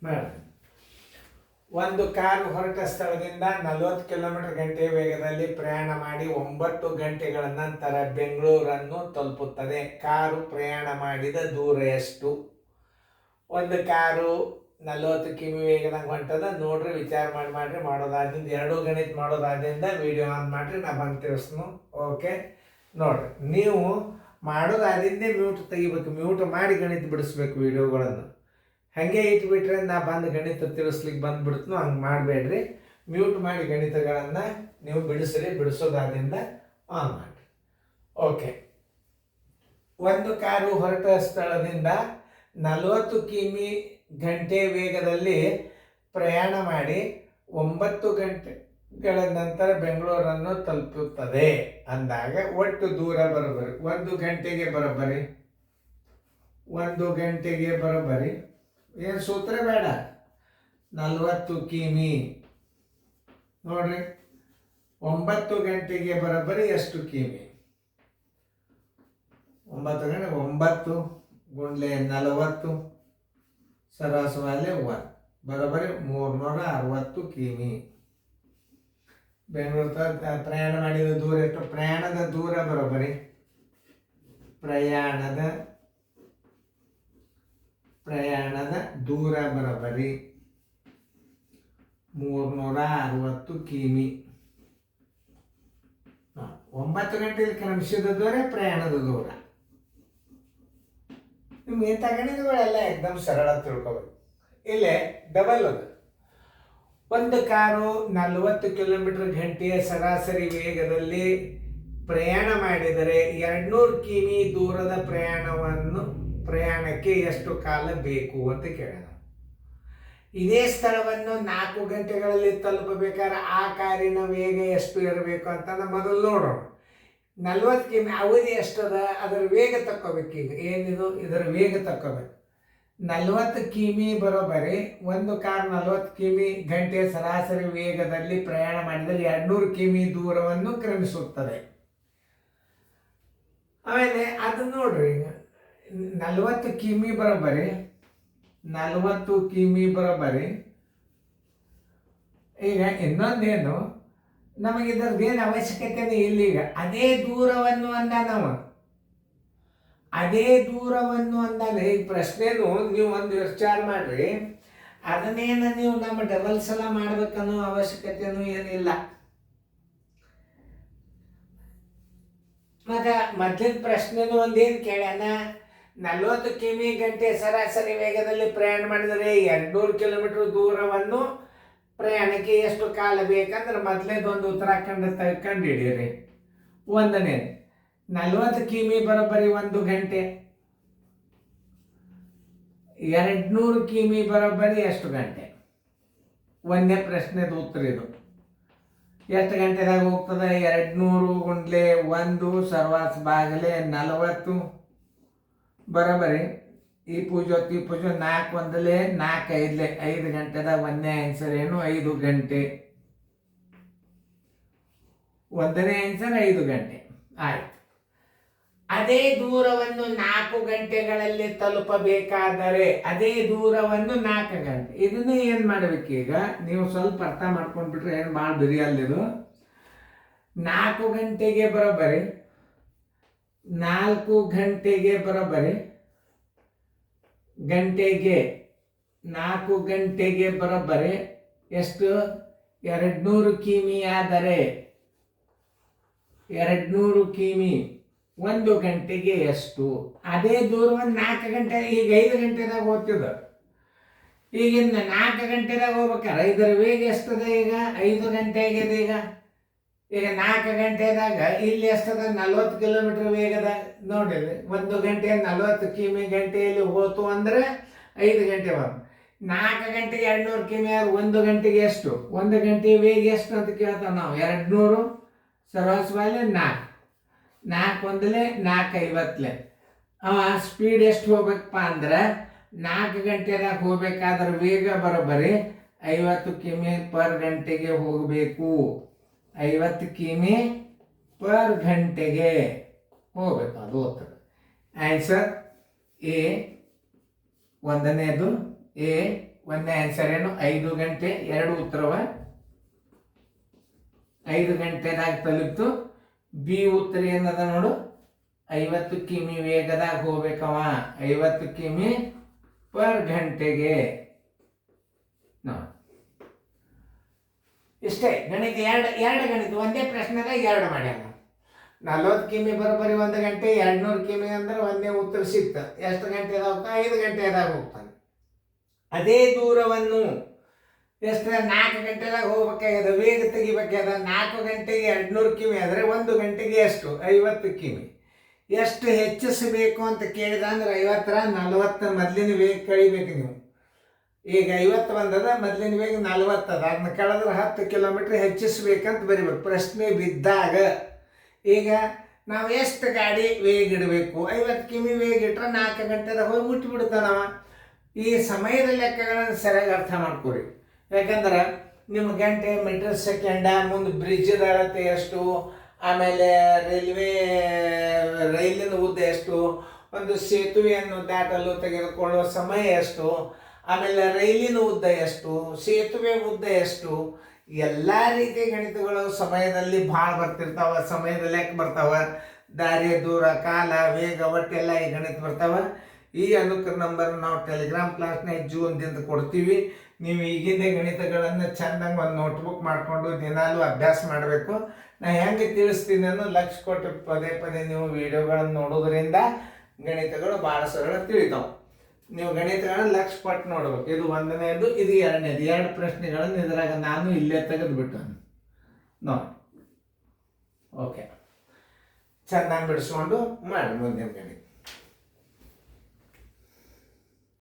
ಮಾಡಿ. ಒಂದು ಕಾರು ಹೊರಟ ಸ್ಥಳದಿಂದ 40 ಕಿಲೋಮೀಟರ್ ಗಂಟೆ ವೇಗದಲ್ಲಿ ಪ್ರಯಾಣ ಮಾಡಿ 9 ಗಂಟೆಗಳ ನಂತರ ಬೆಂಗಳೂರನ್ನು ತಲುಪುತ್ತದೆ. ಕಾರು ಪ್ರಯಾಣ ಮಾಡಿದ ದೂರ ಎಷ್ಟು? ಒಂದು ಕಾರು 40 ಕಿಮಿ ವೇಗದಂಗೆ ಹೊಂಟದ ನೋಡ್ರಿ, ವಿಚಾರ ಮಾಡ್ರಿ. ಮಾಡೋದಾದ್ರಿಂದ ಎರಡೂ ಗಣಿತ ಮಾಡೋದಾದ್ರಿಂದ ವಿಡಿಯೋ ಆನ್ ಮಾಡ್ರಿ, ನಾ ಬಂದು ತಿಳಿಸ್ನು. ಓಕೆ, ನೋಡ್ರಿ, ನೀವು ಮಾಡೋದಾದ್ರಿಂದ ಮ್ಯೂಟ್ ತೆಗಿಬೇಕು. ಮ್ಯೂಟ್ ಮಾಡಿ ಗಣಿತ ಬಿಡಿಸ್ಬೇಕು ವಿಡಿಯೋಗಳನ್ನು. ಹಾಗೆ ಇಟ್ಬಿಟ್ರೆ ನಾ ಬಂದು ಗಣಿತ ತಿಳಿಸ್ಲಿಕ್ಕೆ ಬಂದುಬಿಡ್ತು. ಹಂಗೆ ಮಾಡಬೇಡ್ರಿ. ಮ್ಯೂಟ್ ಮಾಡಿ ಗಣಿತಗಳನ್ನು ನೀವು ಬಿಡಿಸ್ರಿ. ಬಿಡಿಸೋದಾದ್ರಿಂದ ಆನ್ ಮಾಡಿರಿ. ಓಕೆ, ಒಂದು ಕಾರು ಹೊರಟ ಸ್ಥಳದಿಂದ 40 ಕಿಮಿ ಗಂಟೆ ವೇಗದಲ್ಲಿ ಪ್ರಯಾಣ ಮಾಡಿ 9 ಗಂಟೆಗಳ ನಂತರ ಬೆಂಗಳೂರನ್ನು ತಲುಪುತ್ತದೆ ಅಂದಾಗ ಒಟ್ಟು ದೂರ ಬರೋಬ್ಬರಿ 1 ಗಂಟೆಗೆ ಬರೋಬ್ಬರಿ 1 ಗಂಟೆಗೆ ಬರೋಬ್ಬರಿ ಏನು ಸೂತ್ರ ಬೇಡ, 40 ಕಿಮಿ. ನೋಡ್ರಿ, 9 ಗಂಟೆಗೆ ಬರೋಬ್ಬರಿ ಎಷ್ಟು ಕಿಮಿ? 9 ಗಂಟೆ 9 ಗುಂಡ್ಲೆ 40 ಸರಾಸರಿ 1 ಬರೋಬ್ಬರಿ 360 ಕಿಮಿ. ಬೆಂಗಳೂರು ಪ್ರಯಾಣ ಮಾಡಿದ ದೂರ ಎಷ್ಟು? ಪ್ರಯಾಣದ ದೂರ ಬರೋಬ್ಬರಿ ಪ್ರಯಾಣದ ದೂರ ಬರೋಬ್ಬರಿ 360 ಕಿಮಿ. 9 ಗಂಟೆಯಲ್ಲಿ ಕ್ರಮಿಸಿದ ದೂರ ಪ್ರಯಾಣದ ದೂರ. ನಿಮ್ಗೆ ಇಂಥ ಗಣಿತಗಳೆಲ್ಲ ಎಕ್ದಮ್ ಸರಳ ತಿಳ್ಕೊಬೇಕು. ಇಲ್ಲೇ ಡಬಲ್ ಅದು. ಒಂದು ಕಾರು 40 ಕಿಲೋಮೀಟರ್ ಗಂಟೆಯ ಸರಾಸರಿ ವೇಗದಲ್ಲಿ ಪ್ರಯಾಣ ಮಾಡಿದರೆ 200 ಕಿಮಿ ದೂರದ ಪ್ರಯಾಣಕ್ಕೆ ಎಷ್ಟು ಕಾಲ ಬೇಕು ಅಂತ ಕೇಳೋಣ. ಇದೇ ಸ್ಥಳವನ್ನು 4 ಗಂಟೆಗಳಲ್ಲಿ ತಲುಪಬೇಕಾದ್ರೆ ಆ ಕಾರಿನ ವೇಗ ಎಷ್ಟು ಇರಬೇಕು ಅಂತ ಮೊದಲು ನೋಡೋಣ. 40 ಕಿಮಿ ಅವಧಿ ಎಷ್ಟದ, ಅದರ ವೇಗ ತಕ್ಕೋಬೇಕು. ಈಗ ಏನಿದು, ಇದರ ವೇಗ ತಕ್ಕೋಬೇಕು. 40 ಕಿಮಿ ಬರೋಬ್ಬರಿ ಒಂದು ಕಾರ್ 40 ಕಿಮಿ ಗಂಟೆ ಸರಾಸರಿ ವೇಗದಲ್ಲಿ ಪ್ರಯಾಣ ಮಾಡಿದರೆ 200 ಕಿಮಿ ದೂರವನ್ನು ಕ್ರಮಿಸುತ್ತದೆ. ಆಮೇಲೆ ಅದು ನೋಡ್ರಿ, 40 ಕಿಮಿ ಬರೋಬ್ಬರಿ 40 ಕಿಮಿ ಬರೋಬ್ಬರಿ. ಈಗ ಇನ್ನೊಂದೇನು, ನಮಗೆ ಇದ್ರದ್ದೇನು ಅವಶ್ಯಕತೆನೇ ಇಲ್ಲ. ಈಗ ಅದೇ ದೂರವನ್ನು ಅಂದಾನೆ ಈಗ ಪ್ರಶ್ನೆನು ನೀವು ಒಂದು ವಿಚಾರ ಮಾಡ್ರಿ. ಅದನ್ನೇನು ನೀವು ನಮ್ಮ ಡಬಲ್ ಸಲ ಮಾಡ್ಬೇಕನ್ನೋ ಅವಶ್ಯಕತೆನೂ ಏನಿಲ್ಲ. ಮತ್ತೆ ಮೊದಲಿನ ಪ್ರಶ್ನೆನೂ ಒಂದೇನು ಕೇಳ್ಯಾನ, 40 ಕಿಮಿ ಗಂಟೆ ಸರಾಸರಿ ವೇಗದಲ್ಲಿ ಪ್ರಯಾಣ ಮಾಡಿದರೆ 200 ಕಿಲೋಮೀಟರ್ ದೂರವನ್ನು ಪ್ರಯಾಣಕ್ಕೆ ಎಷ್ಟು ಕಾಲ ಬೇಕಂದ್ರೆ ಮೊದಲೇದೊಂದು ಉತ್ತರ ಕಂಡು ಹಿಡೀರಿ. ಒಂದನೇ 40 ಕಿಮಿ ಬರೋಬ್ಬರಿ 1 ಗಂಟೆ, 200 ಕಿಮಿ ಬರೋಬ್ಬರಿ ಎಷ್ಟು ಗಂಟೆ? ಒಂದೇ ಪ್ರಶ್ನೆದು ಉತ್ತರ ಇದು. ಎಷ್ಟು ಗಂಟೆದಾಗ ಹೋಗ್ತದೆ? 200 ಗುಂಡ್ಲೆ 1 ಸರ್ವಾಸ್ ಬಾಗಲೆ 40 ಬರೋಬ್ಬರಿ. ಈ ಪೂಜೆ 4 ಒಂದಲೇ 4 5 5 ಗಂಟೆದಾಗ ಒಂದನೇ ಆನ್ಸರ್ ಏನು? 5 ಗಂಟೆ. ಒಂದನೇ ಆನ್ಸರ್ 5 ಗಂಟೆ. ಆಯ್ತು. ಅದೇ ದೂರವನ್ನು 4 ಗಂಟೆಗಳಲ್ಲಿ ತಲುಪಬೇಕಾದರೆ ಅದೇ ದೂರವನ್ನು 4 ಗಂಟೆ. ಇದನ್ನೇ ಏನು ಮಾಡಬೇಕು? ಈಗ ನೀವು ಸ್ವಲ್ಪ ಅರ್ಥ ಮಾಡ್ಕೊಂಡ್ಬಿಟ್ರೆ ಏನು ಭಾಳ ಬಿರಿಯಲ್ಲಿದು. 4 ಗಂಟೆಗೆ ಬರೋಬ್ಬರಿ 4 ಗಂಟೆಗೆ ಬರೋಬ್ಬರಿ ನಾಲ್ಕು ಗಂಟೆಗೆ ಬರೋಬ್ಬರಿ ಎಷ್ಟು? 200 ಕಿಮಿ ಆದರೆ 200 ಕಿಮಿ 1 ಗಂಟೆಗೆ ಎಷ್ಟು? ಅದೇ ದೂರವನ್ನು 4 ಗಂಟೆ. ಈಗ 5 ಗಂಟೆದಾಗ ಹೋಗ್ತಿದ್ದ. ಈಗಿಂದ 4 ಗಂಟೆದಾಗ ಹೋಗ್ಬೇಕಾರೆ ಇದರ ವೇಗ ಎಷ್ಟದ? ಈಗ 5 ಗಂಟೆ ಆಗಿದೆ. ಈಗ 4 ಗಂಟೆದಾಗ ಇಲ್ಲಿ ಎಷ್ಟದ? 40 ಕಿಲೋಮೀಟರ್ ವೇಗದ. ನೋಡಿರಿ, 1 ಗಂಟೆ 40 ಕಿಮಿ ಗಂಟೆಯಲ್ಲಿ ಹೋತು ಅಂದ್ರೆ 5 ಗಂಟೆ ಬಂದು. 4 ಗಂಟೆಗೆ 200 ಕಿಮಿ ಆದ್ರೆ 1 ಗಂಟೆಗೆ ಎಷ್ಟು? 1 ಗಂಟೆ ವೇಗ ಎಷ್ಟು ಅಂತ ಕೇಳ್ತಾವ ನಾವು. 200 ಸರಾಸರಿ 4 ಒಂದಲೇ 450. ಅವ ಸ್ಪೀಡ್ ಎಷ್ಟು ಹೋಗ್ಬೇಕಪ್ಪ ಅಂದ್ರೆ 4 ಗಂಟೆದಾಗ ಹೋಗ್ಬೇಕಾದ್ರೆ ವೇಗ ಬರೋಬ್ಬರಿ 50 ಕಿಮಿ ಪರ್ ಗಂಟೆಗೆ ಹೋಗಬೇಕು. 50 ಕಿಮಿ ಪರ್ ಗಂಟೆಗೆ ಹೋಗ್ಬೇಕು. ಅದು ಓದ್ತದೆ. ಆನ್ಸರ್ ಎ ಒಂದನೇದು ಎ ಒಂದನೇ ಆನ್ಸರ್ ಏನು 5 ಗಂಟೆ, 2 ಉತ್ತರವ 5 ಗಂಟೆದಾಗ ತಲುಪ್ತು. ಬಿ ಉತ್ತರ ಏನದ ನೋಡು, 50 ಕಿಮಿ ವೇಗದಾಗ ಹೋಗ್ಬೇಕವ, 50 ಕಿಮಿ ಪರ್ ಗಂಟೆಗೆ. ನೋಡಿ ಇಷ್ಟೇ ಗಣಿತ. ಎರಡು ಗಣಿತ ಒಂದೇ ಪ್ರಶ್ನೆದಾಗ 2 ಮಾಡ್ಯಾನ. 40 ಕಿಮಿ ಬರೋಬ್ಬರಿ 1 ಗಂಟೆ, 200 ಕಿಮಿ ಅಂದ್ರೆ ಒಂದೇ ಉತ್ತರ ಸಿಕ್ತ. ಎಷ್ಟು ಗಂಟೆದಾಗ 5 ಗಂಟೆದಾಗ ಹೋಗ್ತಾನೆ. ಅದೇ ದೂರವನ್ನು ಎಷ್ಟು 4 ಗಂಟೆದಾಗ ಹೋಗ್ಬೇಕಾಗ್ಯದ, ವೇಗ ತೆಗಿಬೇಕಾಗ್ಯದ. 4 ಗಂಟೆಗೆ 200 ಕಿಮಿ ಆದರೆ 1 ಗಂಟೆಗೆ ಎಷ್ಟು 50 ಕಿಮಿ. ಎಷ್ಟು ಹೆಚ್ಚಿಸಬೇಕು ಅಂತ ಕೇಳಿದ ಅಂದ್ರೆ 50ರ 40 ಮೊದಲಿನ ವೇಗ ಕಳಿಬೇಕು ನೀವು. ಈಗ 50 ಬಂದದ, ಮೊದಲಿನ ವೇಗ 40 ಅದ, ಅದನ್ನ ಕಳೆದ್ರೆ 10 ಕಿಲೋಮೀಟ್ರ್ ಹೆಚ್ಚಿಸ್ಬೇಕಂತ ಬರಿಬೇಕು ಪ್ರಶ್ನೆ ಬಿದ್ದಾಗ. ಈಗ ನಾವು ಎಷ್ಟು ಗಾಡಿ ವೇಗ ಇಡಬೇಕು, 50 ಕಿಮಿ ವೇಗ ಇಟ್ರೆ 4 ಗಂಟೆದಾಗ ಹೋಗಿ ಮುಟ್ಟಿಬಿಡ್ತಾನವ. ಈ ಸಮಯದ ಲೆಕ್ಕಗಳನ್ನು ಸರಿಯಾಗಿ ಅರ್ಥ ಮಾಡ್ಕೊರಿ. ಯಾಕಂದ್ರೆ ನಿಮ್ಮ ಗಂಟೆ, ಮೀಟರ್, ಸೆಕೆಂಡ, ಮುಂದೆ ಬ್ರಿಡ್ಜದ ಅಳತೆ ಎಷ್ಟು, ಆಮೇಲೆ ರೈಲಿನ ಉದ್ದ ಎಷ್ಟು, ಒಂದು ಸೇತುವೆಯನ್ನು ದಾಟಲು ತೆಗೆದುಕೊಳ್ಳುವ ಸಮಯ ಎಷ್ಟು, ಆಮೇಲೆ ರೈಲಿನ ಉದ್ದ ಎಷ್ಟು, ಸೇತುವೆ ಉದ್ದ ಎಷ್ಟು, ಎಲ್ಲ ರೀತಿಯ ಗಣಿತಗಳು ಸಮಯದಲ್ಲಿ ಭಾಳ ಬರ್ತಿರ್ತಾವ. ಸಮಯದ ಲೆಕ್ಕ ಬರ್ತಾವ, ದಾರಿ, ದೂರ, ಕಾಲ, ವೇಗ, ಒಟ್ಟೆಲ್ಲ ಈ ಗಣಿತ ಬರ್ತಾವ. ಈ ಅನುಕೂಲ ನಂಬರ್ ನಾವು ಟೆಲಿಗ್ರಾಮ್ ಕ್ಲಾಸ್ನಾಗ ಜೂನ್ದಿಂದ ಕೊಡ್ತೀವಿ. ನೀವು ಈಗಿಂದ ಗಣಿತಗಳನ್ನು ಚೆಂದಂಗೆ ಒಂದು ನೋಟ್ಬುಕ್ ಮಾಡಿಕೊಂಡು ದಿನಾಲೂ ಅಭ್ಯಾಸ ಮಾಡಬೇಕು. ನಾನು ಹೆಂಗೆ ತಿಳಿಸ್ತೀನಿ ಅನ್ನೋ ಲಕ್ಷ ಕೊಟ್ಟು ಪದೇ ಪದೇ ನೀವು ವಿಡಿಯೋಗಳನ್ನು ನೋಡೋದ್ರಿಂದ ಗಣಿತಗಳು ಭಾಳ ಸರಳ ತಿಳಿತಾವೆ. ನೀವು ಗಣಿತಗಳನ್ನು ಲಕ್ಷ ಕೊಟ್ಟು ನೋಡ್ಬೇಕು. ಇದು 1ನೇದು, ಇದು 2ನೇದು. 2 ಪ್ರಶ್ನೆಗಳನ್ನು ಇದ್ರಾಗ ನಾನು ಇಲ್ಲೇ ತೆಗೆದುಬಿಟ್ಟು ನೋಡಿ. ಓಕೆ, ಚೆನ್ನಾಗಿ ಬಿಡಿಸ್ಕೊಂಡು ಮಾಡಿ ಮುಂದಿನ ಗಣಿತ.